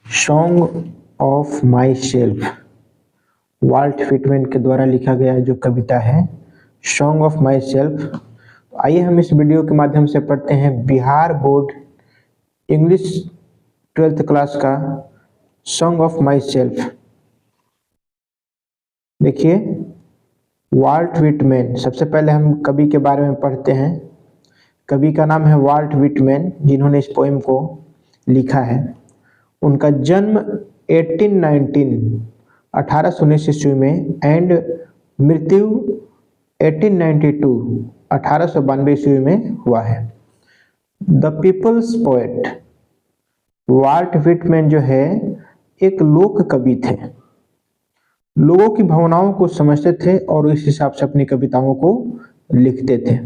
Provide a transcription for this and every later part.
Song of myself Walt Whitman के द्वारा लिखा गया जो कविता है सॉन्ग ऑफ माई सेल्फ। आइए हम इस वीडियो के माध्यम से पढ़ते हैं Bihar board English 12th class का सॉन्ग ऑफ माई सेल्फ। देखिए, वाल्ट व्हिटमैन, सबसे पहले हम कवि के बारे में पढ़ते हैं। कवि का नाम है वाल्ट व्हिटमैन, जिन्होंने इस पोएम को लिखा है। उनका जन्म 1819 ईस्वी में एंड मृत्यु 1892 ईस्वी में हुआ है। The people's poet Walt Whitman जो है एक लोक कवि थे। लोगों की भावनाओं को समझते थे और इस हिसाब से अपनी कविताओं को लिखते थे।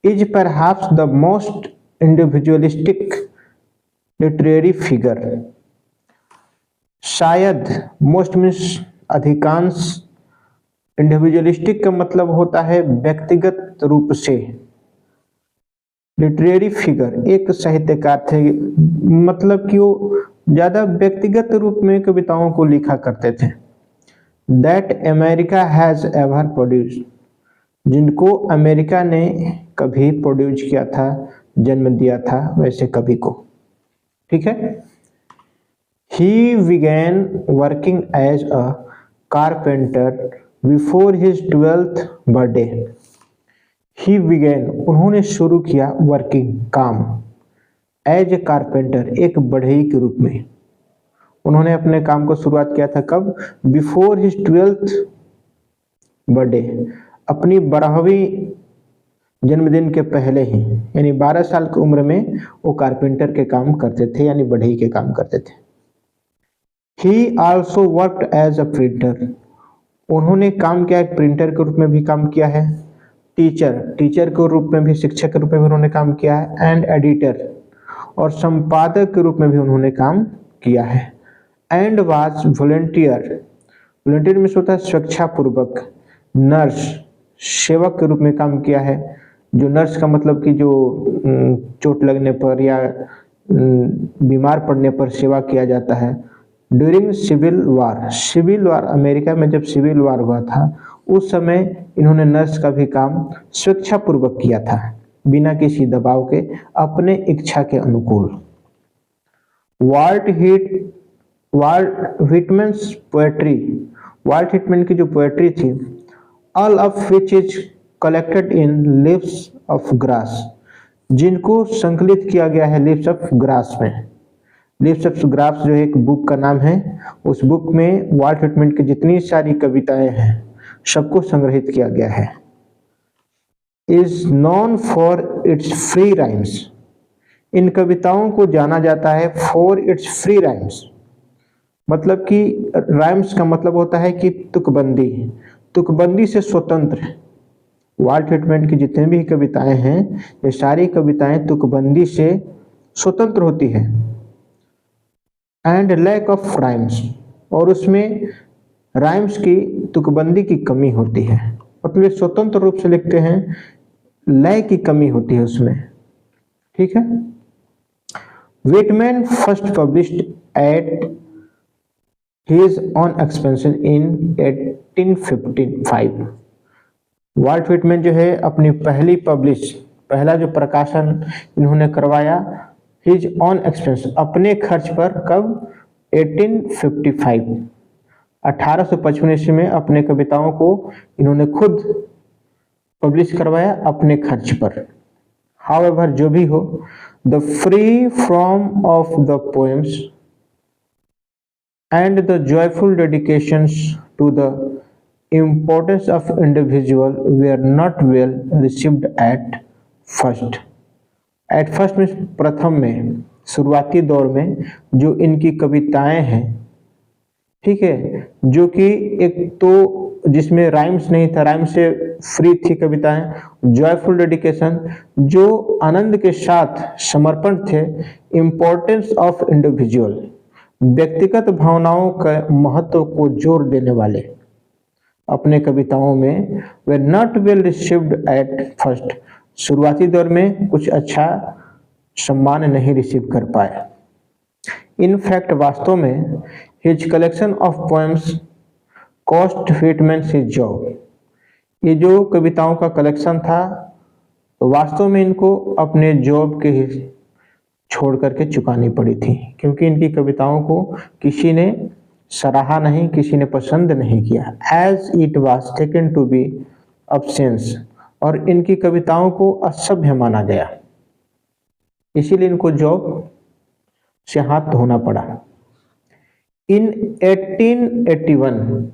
Is perhaps the most individualistic literary figure. शायद मोस्ट मीन्स अधिकांश, इंडिविजुअलिस्टिक का मतलब होता है व्यक्तिगत रूप से। लिटरेरी फिगर एक साहित्यकार थे, मतलब कि वो ज्यादा व्यक्तिगत रूप में कविताओं को लिखा करते थे। That America has ever produced, जिनको अमेरिका ने कभी प्रोड्यूस किया था, जन्म दिया था वैसे कवि को। ठीक है। He began working as a carpenter before his 12th birthday. He began, उन्होंने शुरू किया वर्किंग, काम, एज ए कारपेंटर, एक बढ़ई के रूप में। उन्होंने अपने काम को शुरुआत किया था कब? बिफोर हिज 12th बर्थडे, अपनी 12वीं जन्मदिन के पहले ही, यानी 12 साल की उम्र में वो कारपेंटर के काम करते थे, यानी बढ़ई के काम करते थे। He also worked as a printer, उन्होंने काम किया, एक प्रिंटर के रूप में भी काम किया है। टीचर के रूप में भी, शिक्षक के रूप में भी उन्होंने काम किया है। एंड एडिटर, और संपादक के रूप में भी उन्होंने काम किया है। एंड वाज वॉलंटियर में होता है स्वेच्छापूर्वक। नर्स, सेवक के रूप में काम किया है। जो नर्स का मतलब कि जो चोट लगने पर या बीमार पड़ने पर सेवा किया जाता है। ड्यूरिंग सिविल वार, अमेरिका में जब सिविल वार हुआ था उस समय इन्होंने नर्स का भी काम स्वेच्छापूर्वक किया था, बिना किसी दबाव के, अपने इच्छा के अनुकूल। वाल्ट व्हिटमैन्स पोएट्री, वाल्ट व्हिटमैन की जो पोएट्री थी, all of which is collected in leaves of grass, जिनको संकलित किया गया है लीव्स ऑफ ग्रास में। लीव्स ऑफ ग्रास जो एक बुक का नाम है, उस बुक में वाल्ट व्हिटमैन की जितनी सारी कविताएं हैं सबको संग्रहित किया गया है। Is known for its free rhymes, इन कविताओं को जाना जाता है फॉर इट्स फ्री राइम्स, मतलब कि राइम्स का मतलब होता है कि तुकबंदी से स्वतंत्र। वाल्ट व्हिटमैन की जितनी भी कविताएं हैं ये सारी कविताएं तुकबंदी से स्वतंत्र होती है। एंड लैक ऑफ राइम्स, और उसमें राइम्स की, तुकबंदी की कमी होती है, मतलब स्वतंत्र रूप से लिखते हैं, लय की कमी होती है उसमें। ठीक है। Whitman first published at his own expansion in 1855। Walt Whitman जो है अपनी पहला जो प्रकाशन इन्होंने करवाया हिज ऑन एक्सपेंस, अपने खर्च पर, कब? 1855 ईस्वी में अपने कविताओं को इन्होंने खुद पब्लिश करवाया अपने खर्च पर। हाउएवर, जो भी हो, the free from of the poems and the joyful dedications to the importance of individual were not well received at first means प्रथम में, शुरुआती दौर में जो इनकी कविताएं हैं, ठीक है, जो कि एक तो जिसमें राइम्स नहीं था, राइम से फ्री थी कविताएं। जॉयफुल डेडिकेशन, जो आनंद के साथ समर्पण थे। इम्पोर्टेंस ऑफ इंडिविजुअल, व्यक्तिगत भावनाओं का महत्व को जोर देने वाले अपने कविताओं में। Were not well received at first, शुरुआती दौर में कुछ अच्छा सम्मान नहीं रिसीव कर पाए। इन फैक्ट वास्तव में his collection of poems cost hitman his job. ये जो कविताओं का कलेक्शन था वास्तव में इनको अपने जॉब के छोड़ करके चुकानी पड़ी थी, क्योंकि इनकी कविताओं को किसी ने सराहा नहीं, किसी ने पसंद नहीं किया। As it was taken to be obscene, और इनकी कविताओं को असभ्य माना गया, इसीलिए इनको जॉब से हाथ धोना पड़ा। इन 1881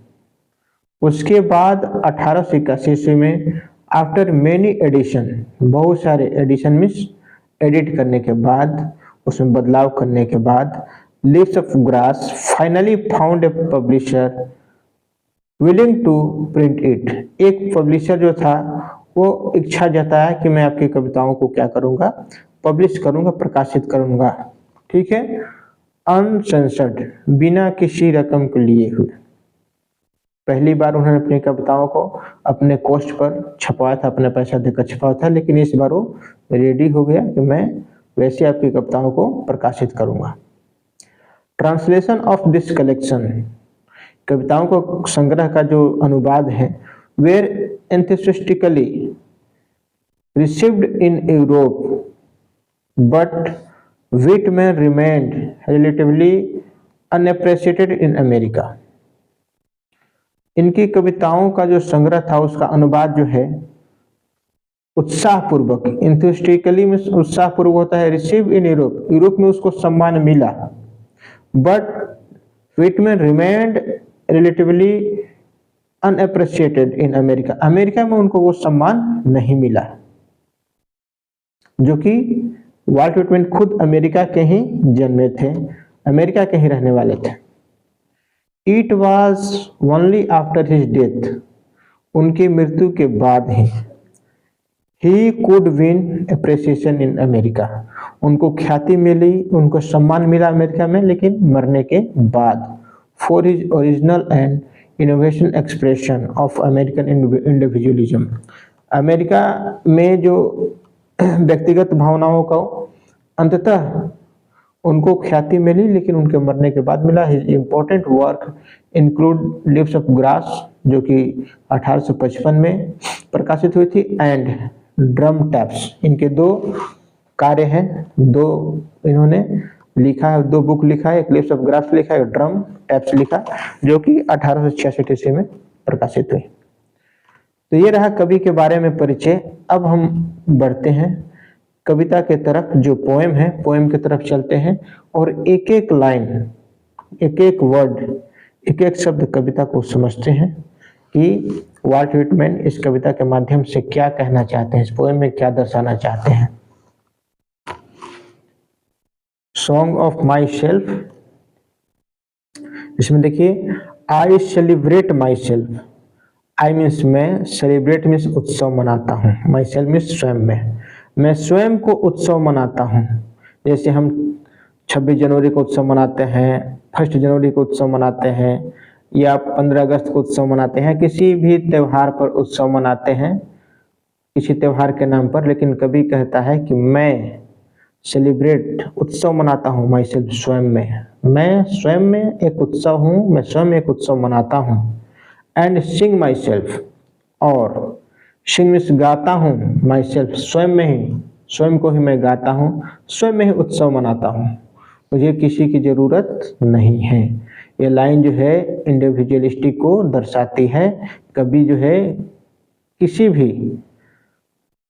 उसके बाद 1881 ईस्वी में आफ्टर मेनी एडिशन, बहुत सारे एडिशन मीन्स एडिट करने के बाद, उसमें बदलाव करने के बाद, Leaves of Grass finally found a publisher willing to print it. एक पब्लिशर जो था वो इच्छा जताया कि मैं आपकी कविताओं को क्या करूंगा, पब्लिश करूंगा, प्रकाशित करूंगा, ठीक है, अनसेंसर्ड, बिना किसी रकम के लिए हुए। पहली बार उन्होंने अपनी कविताओं को अपने कॉस्ट पर छपवाया था, अपने पैसा देकर छपवाया था, लेकिन इस बार वो रेडी हो गया कि मैं वैसे आपकी कविताओं को प्रकाशित करूंगा। ट्रांसलेशन ऑफ दिस कलेक्शन, कविताओं को संग्रह का जो अनुवाद है, where enthusiastically received in Europe, but Whitman remained relatively unappreciated in America। इनकी कविताओं का जो संग्रह था उसका अनुवाद जो है उत्साहपूर्वक, enthusiastically में उत्साहपूर्वक होता है, रिसीव इन यूरोप, यूरोप में उसको सम्मान मिला, but Whitman remained relatively unappreciated in America, America में उनको वो सम्मान नहीं मिला, जो कि वाल्ट व्हिटमैन खुद अमेरिका के ही जन्मे थे, अमेरिका के ही रहने वाले थे। It was only after his death, उनकी मृत्यु के बाद he could win appreciation in America, उनको ख्याति मिली, उनको सम्मान मिला अमेरिका में, लेकिन मरने के बाद। For his original and innovation expression of American individualism, America में जो व्यक्तिगत भावनाओं का अंततः उनको ख्याति मिली, लेकिन उनके मरने के बाद मिला। His important work include leaves of grass, जो कि 1855 में प्रकाशित हुई थी, एंड ड्रम टैप्स, इनके दो कार्य हैं, दो इन्होंने लिखा है, दो बुक लिखा है, एक लीव्स ऑफ ग्रास लिखा है, ड्रम टैप्स लिखा, जो कि 1866 ईस्वी में प्रकाशित हुई। तो ये रहा कवि के बारे में परिचय। अब हम बढ़ते हैं कविता के तरफ, जो पोएम है, पोएम की तरफ चलते हैं और एक एक लाइन, एक एक वर्ड, एक एक शब्द कविता को समझते हैं कि वाल्ट व्हिटमैन इस कविता के माध्यम से क्या कहना चाहते हैं, इस पोएम में क्या दर्शाना चाहते हैं। सॉन्ग ऑफ माई सेल्फ, इसमें देखिए, I celebrate my self, I means मैं, सेलिब्रेट मीन्स उत्सव मनाता हूँ, माई सेल्फ मीन्स स्वयं में, मैं स्वयं को उत्सव मनाता हूँ। जैसे हम 26 जनवरी को उत्सव मनाते हैं, 1 जनवरी को उत्सव मनाते हैं, या 15 अगस्त को उत्सव मनाते हैं, किसी भी त्यौहार पर उत्सव मनाते हैं, किसी त्यौहार के नाम पर, लेकिन कवि कहता है कि मैं सेलिब्रेट, उत्सव मनाता हूँ, माई सेल्फ, स्वयं में, मैं स्वयं में एक उत्सव हूँ, मैं स्वयं एक उत्सव मनाता हूँ। एंड सिंग माई सेल्फ, और सिंग मीन्स गाता हूँ, माई सेल्फ, स्वयं में ही, स्वयं को ही मैं गाता हूँ, स्वयं में ही उत्सव मनाता हूँ, मुझे किसी की ज़रूरत नहीं है। ये लाइन जो है इंडिविजुअलिस्टिक को दर्शाती है। कवि जो है किसी भी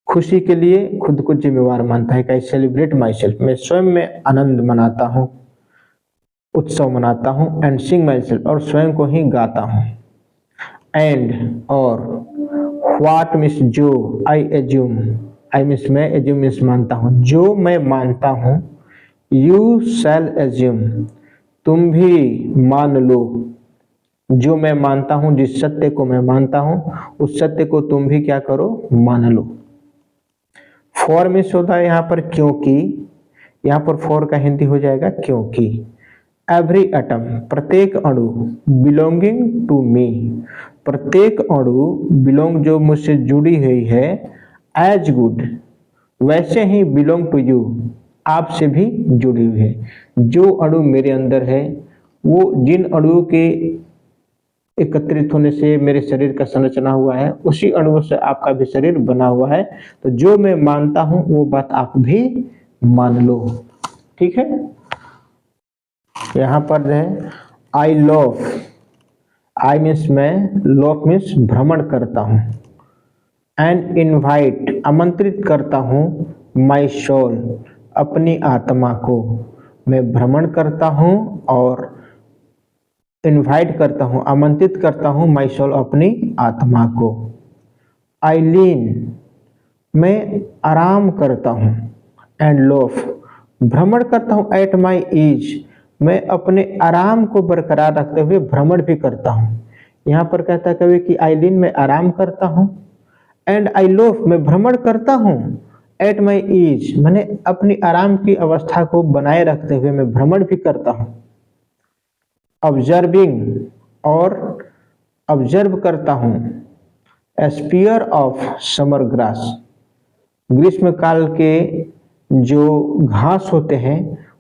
खुशी के लिए खुद को जिम्मेवार मानता है। आई सेलिब्रेट माई सेल्फ, मैं स्वयं में आनंद मनाता हूँ, उत्सव मनाता हूँ। एंड सिंग माई सेल्फ, और स्वयं को ही गाता हूँ। एंड, और व्हाट मीन्स जो, आई एज्यूम, आई मीन्स मैं, एज्यूम मीन्स मानता हूँ, जो मैं मानता हूँ। यू शैल एज्यूम, तुम भी मान लो, जो मैं मानता हूँ, जिस सत्य को मैं मानता हूँ, उस सत्य को तुम भी क्या करो, मान लो। फॉर मीन्स होता है यहाँ पर क्योंकि, यहाँ पर फॉर का हिंदी हो जाएगा क्योंकि। एवरी एटम, प्रत्येक अणु, बिलोंगिंग टू मी, प्रत्येक अणु, बिलोंग जो मुझसे जुड़ी हुई है, एज गुड, वैसे ही बिलोंग टू यू, आपसे भी जुड़ी हुई है। जो अणु मेरे अंदर है वो जिन अणुओं के एकत्रित होने से मेरे शरीर का संरचना हुआ है, उसी अणुओं से आपका भी शरीर बना हुआ है। तो जो मैं मानता हूं वो बात आप भी मान लो। ठीक है, यहां पर है आई लव, आई मीन्स मैं, लव मीन्स भ्रमण करता हूं, एंड इनवाइट आमंत्रित करता हूं, माई सोल अपनी आत्मा को। मैं भ्रमण करता हूं और इनवाइट करता हूं, आमंत्रित करता हूं, माई सोल अपनी आत्मा को। आई लीन मैं आराम करता हूं, एंड लोफ भ्रमण करता हूं, एट माई ईज मैं अपने आराम को बरकरार रखते हुए भ्रमण भी करता हूं। यहां पर कहता है कवि कि आई लीन मैं आराम करता हूं, एंड आई लोफ मैं भ्रमण करता हूं, एट माई ईज मैंने अपनी आराम की अवस्था को बनाए रखते हुए मैं भ्रमण भी करता हूं। ऑब्जर्विंग और ऑब्जर्व करता हूं, एस्पियर ऑफ समर ग्रास ग्रीष्म काल के जो घास होते हैं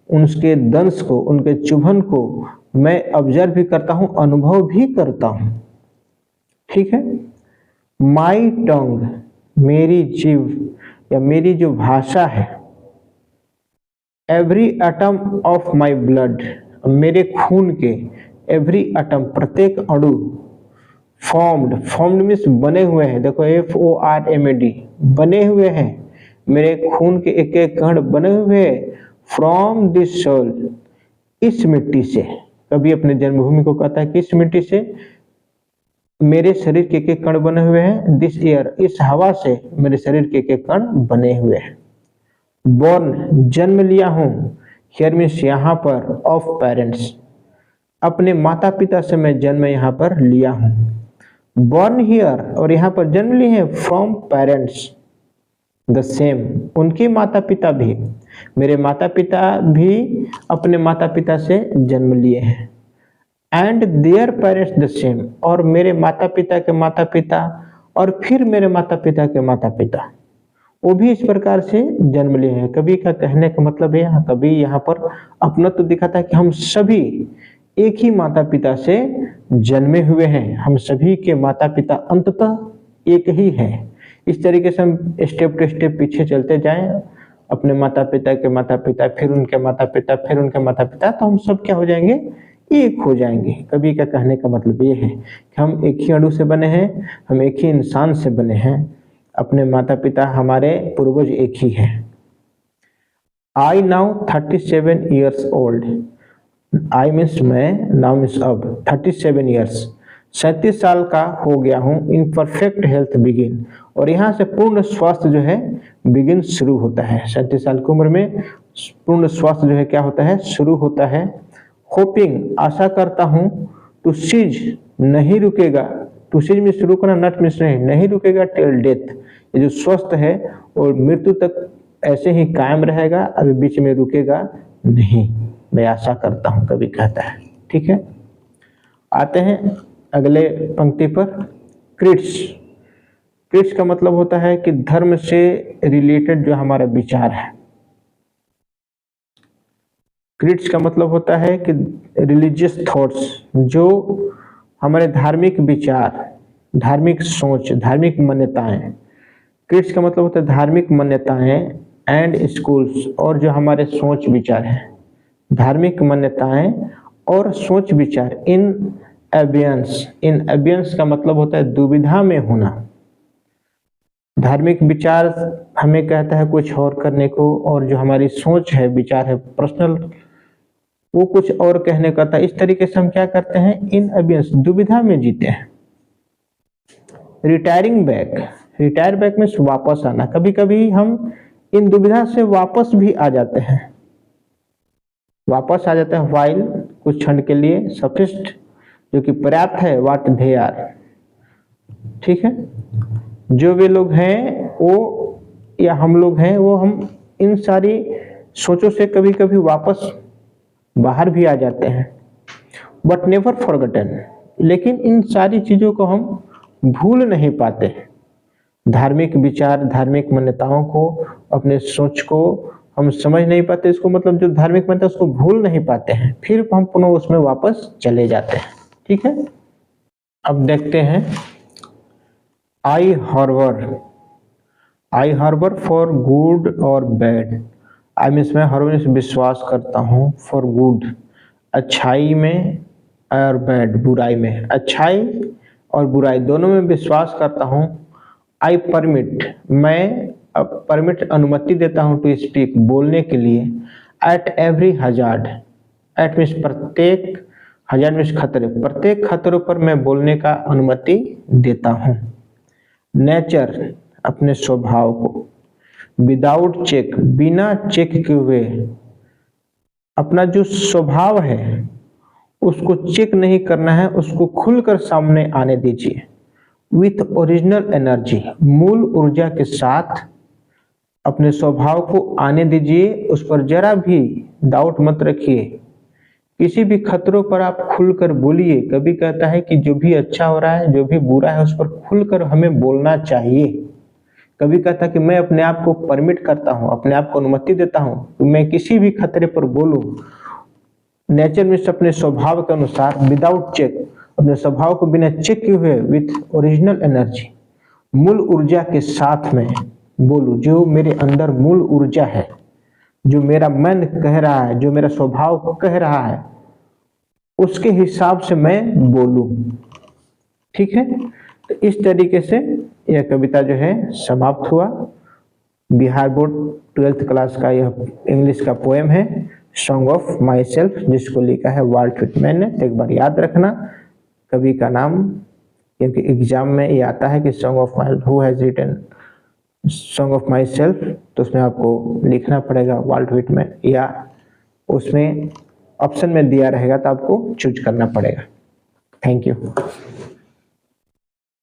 उनके दंश को, उनके चुभन को मैं ऑब्जर्व भी करता हूं, अनुभव भी करता हूं। ठीक है, माई टंग मेरी जीव या मेरी जो भाषा है, every atom of my blood मेरे खून के, एवरी एटम प्रत्येक अणु, फॉर्म्ड, फॉर्म्ड मीन्स बने हुए हैं, देखो FORMED बने हुए हैं, मेरे खून के एक एक कण बने हुए फ्रॉम दिस सोल इस मिट्टी से। कभी अपने जन्मभूमि को कहता है कि इस मिट्टी से मेरे शरीर के एक कण बने हुए हैं, दिस एयर इस हवा से मेरे शरीर के एक कण बने हुए हैं। बॉर्न जन्म लिया हूं, हियर मीन्स यहाँ पर, ऑफ पेरेंट्स अपने माता पिता से मैं जन्म यहाँ पर लिया हूं। बॉर्न हियर और यहाँ पर जन्म लिए हैं, फ्रॉम पेरेंट्स द सेम उनके माता पिता भी, मेरे माता पिता भी अपने माता पिता से जन्म लिए हैं। And their parents the same और मेरे माता पिता के माता पिता और फिर मेरे माता पिता के माता पिता वो भी इस प्रकार से जन्म लिए हैं। कवि का कहने का मतलब है, कवि यहाँ पर अपनत्व दिखाता है कि हम सभी एक ही माता पिता से जन्मे हुए हैं, हम सभी के माता पिता अंततः एक ही हैं। इस तरीके से हम स्टेप टू स्टेप पीछे चलते जाएं, अपने माता पिता के माता पिता, फिर उनके माता पिता, फिर उनके माता पिता, तो हम सब क्या हो जाएंगे, एक हो जाएंगे। कवि का कहने का मतलब ये है कि हम एक ही अणु से बने हैं, हम एक ही इंसान से बने हैं, अपने माता पिता हमारे पूर्वज एक ही हैं। I now 37 years old, I means मैं, नाउ मीन्स अब, 37 years 37 साल का हो गया हूँ। इन परफेक्ट हेल्थ बिगिन और यहाँ से पूर्ण स्वास्थ्य जो है बिगिन शुरू होता है। 37 साल की उम्र में पूर्ण स्वास्थ्य जो है क्या होता है, शुरू होता है। होपिंग आशा करता हूँ, टू सीज नहीं रुकेगा, टू सीज में शुरू करना, नट मिस नहीं रुकेगा, टिल डेथ ये जो स्वस्थ है और मृत्यु तक ऐसे ही कायम रहेगा, अभी बीच में रुकेगा नहीं, मैं आशा करता हूँ, कभी कहता है। ठीक है, आते हैं अगले पंक्ति पर। क्रिट्स, क्रिट्स का मतलब होता है कि धर्म से रिलेटेड जो हमारा विचार है। क्रिट्स का मतलब होता है कि रिलीजियस थॉट्स, जो हमारे धार्मिक विचार, धार्मिक सोच, धार्मिक मान्यताएं। क्रिट्स का मतलब होता है धार्मिक मान्यताएं एंड स्कूल्स और जो हमारे सोच विचार हैं, धार्मिक मान्यताएं और सोच विचार। इन एबियंस, इन एबियंस का मतलब होता है दुविधा में होना। धार्मिक विचार हमें कहता है कुछ और करने को और जो हमारी सोच है, विचार है पर्सनल, वो कुछ और कहने का था। इस तरीके से हम क्या करते हैं, इन एबियंस दुविधा में जीते हैं। रिटायरिंग बैक, रिटायर बैक में वापस आना, कभी कभी हम इन दुविधा से वापस भी आ जाते हैं, वापस आ जाते हैं। वाइल कुछ क्षण के लिए, सफिस्ट जो कि पर्याप्त है, व्हाट दे आर। ठीक है, जो वे लोग हैं वो या हम लोग हैं वो, हम इन सारी सोचों से कभी कभी वापस बाहर भी आ जाते हैं। बट नेवर फॉरगॉटन, लेकिन इन सारी चीजों को हम भूल नहीं पाते। धार्मिक विचार, धार्मिक मान्यताओं को, अपने सोच को हम समझ नहीं पाते इसको, मतलब जो धार्मिक मान्यता उसको भूल नहीं पाते हैं, फिर हम पुनः उसमें वापस चले जाते हैं। ठीक है, अब देखते हैं आई हार्बर फॉर गुड और बैड। आई मीन्स मैं हर में विश्वास करता हूँ, फॉर गुड अच्छाई में और बैड बुराई में, अच्छाई और बुराई दोनों में विश्वास करता हूँ। आई परमिट मैं परमिट अनुमति देता हूँ टू स्पीक बोलने के लिए, at every hazard, at means प्रत्येक, हजार्ड मीन्स खतरे, प्रत्येक खतरों पर मैं बोलने का अनुमति देता हूँ। नेचर अपने स्वभाव को, विदाउट चेक बिना चेक किए हुए, अपना जो स्वभाव है उसको चेक नहीं करना है, उसको खुलकर सामने आने दीजिए। विथ ओरिजिनल एनर्जी मूल ऊर्जा के साथ अपने स्वभाव को आने दीजिए, उस पर जरा भी डाउट मत रखिए। किसी भी खतरों पर आप खुलकर बोलिए। कभी कहता है कि जो भी अच्छा हो रहा है, जो भी बुरा है, उस पर खुलकर हमें बोलना चाहिए। कभी कहता है कि मैं अपने आप को परमिट करता हूँ, अपने आप को अनुमति देता हूँ कि मैं किसी भी खतरे पर बोलूँ। नेचर मीन्स अपने स्वभाव के अनुसार, विदाउट चेक अपने स्वभाव को बिना चेक किए हुए, विथ ओरिजिनल एनर्जी मूल ऊर्जा के साथ में बोलूं। जो मेरे अंदर मूल ऊर्जा है, जो मेरा मन कह रहा है, जो मेरा स्वभाव कह रहा है, उसके हिसाब से मैं बोलूं। ठीक है, तो इस तरीके से यह कविता जो है समाप्त हुआ। बिहार बोर्ड 12th क्लास का यह इंग्लिश का पोएम है, सॉन्ग ऑफ माई सेल्फ, जिसको लिखा है वाल्ट व्हिटमैन ने। तो एक बार याद रखना कवि का नाम, क्योंकि एग्जाम में ये आता है कि song of my, who has written song of myself, तो उसमें आपको लिखना पड़ेगा वाल्ट व्हिटमैन, या उसमें ऑप्शन में दिया रहेगा तो आपको चूज करना पड़ेगा। Thank you.